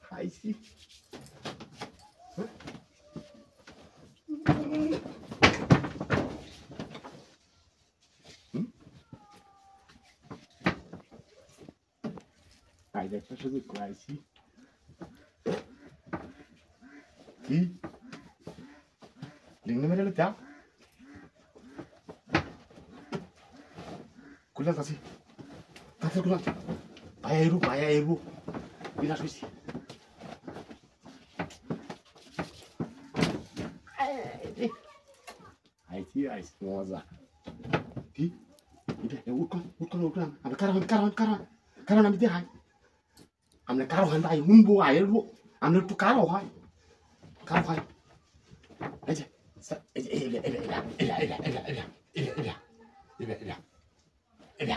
খাইছি একটা সুযোগ খাইছি কি লিঙ্গ মেরে যা কুলাল কাছে তাতে কুলাল ভায়া এরু বিরাট হয়েছি আইছি মজা কি এটা উঠলাম আমরা কারণ আমি দেখাই আমরা কারো হয় ভাই হুনবো আইলবো আমরা একটু কারো হয় এই যে এলা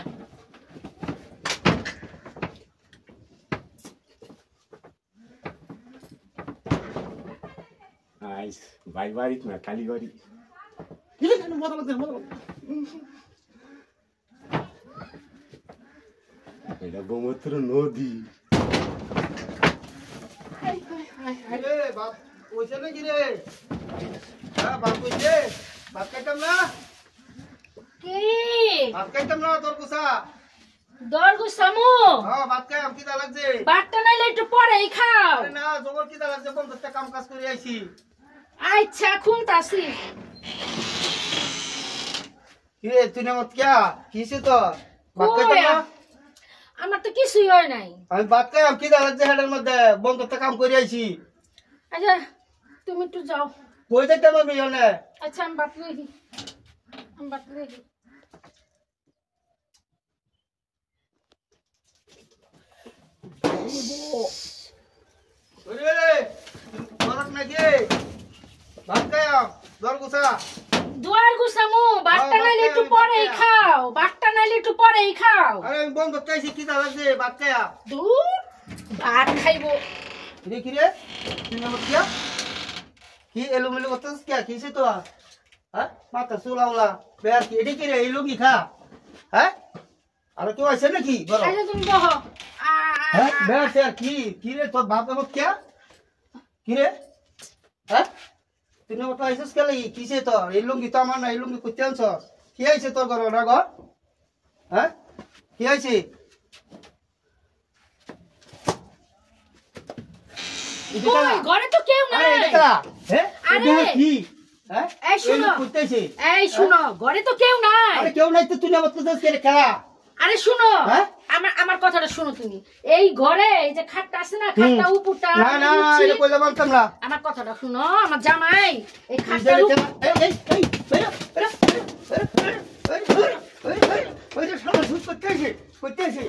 আইস ভাই বাড়ি না কালীবাড়ি মজা এটা গোমূত্র নদী আচ্ছা খুলতাছি তুই নামত কিয়া কিসে তো আমার তো কিছুই হয় নাই আমি ভাত খাই কি লাগছে হেডের মধ্যে বন্ধুত্ব কাম করে আইছি আচ্ছা তুমি একটু যাও কই যাইতাম আমি ওনে আচ্ছা আমি বাত লই দিই ওরে মরক নাকি ভাত খাই দুয়ার গুছামু বাটটা নাইলে একটু পরেই খাও আরে আমি বন্ধুত্ব খাইছি কি লাগছে ভাত খাইয়া দূর ভাত খাইবো কি রে তুই নামত কিয়া কি এলোমেলো করতেছিস কিয়া কিসে তো হ্যাঁ মাথা চুলাওলা বেয়ার কি এটি কি রে এই লোকই খা হ্যাঁ আর কেউ আছে নাকি বলো আচ্ছা তুমি বহো হ্যাঁ বেয়ার স্যার কি রে তোর বাপ নামত কিয়া কি রে হ্যাঁ তুই নামত আইসিস কে লাগি কিসে তো এই লুঙ্গি তো আমার না এই লুঙ্গি করতে আনছ কি আইছে তোর ঘর না ঘর হ্যাঁ কি আইছে ঘরে তো কেউ নাই এই শুনো ঘরে তো কেউ নাই কেউ নাই তো তুই নামত করছিস কে রে খেলা আরে শুনো আমার কথাটা শুনো তুমি এই ঘরে এই যে খাটটা আছে না খাটটা উপরটা না এটা কইলে বলতাম না আমার কথাটা শুনো আমার জামাই এই খাটটার উপর ওই যে সারা সুদ করতেছে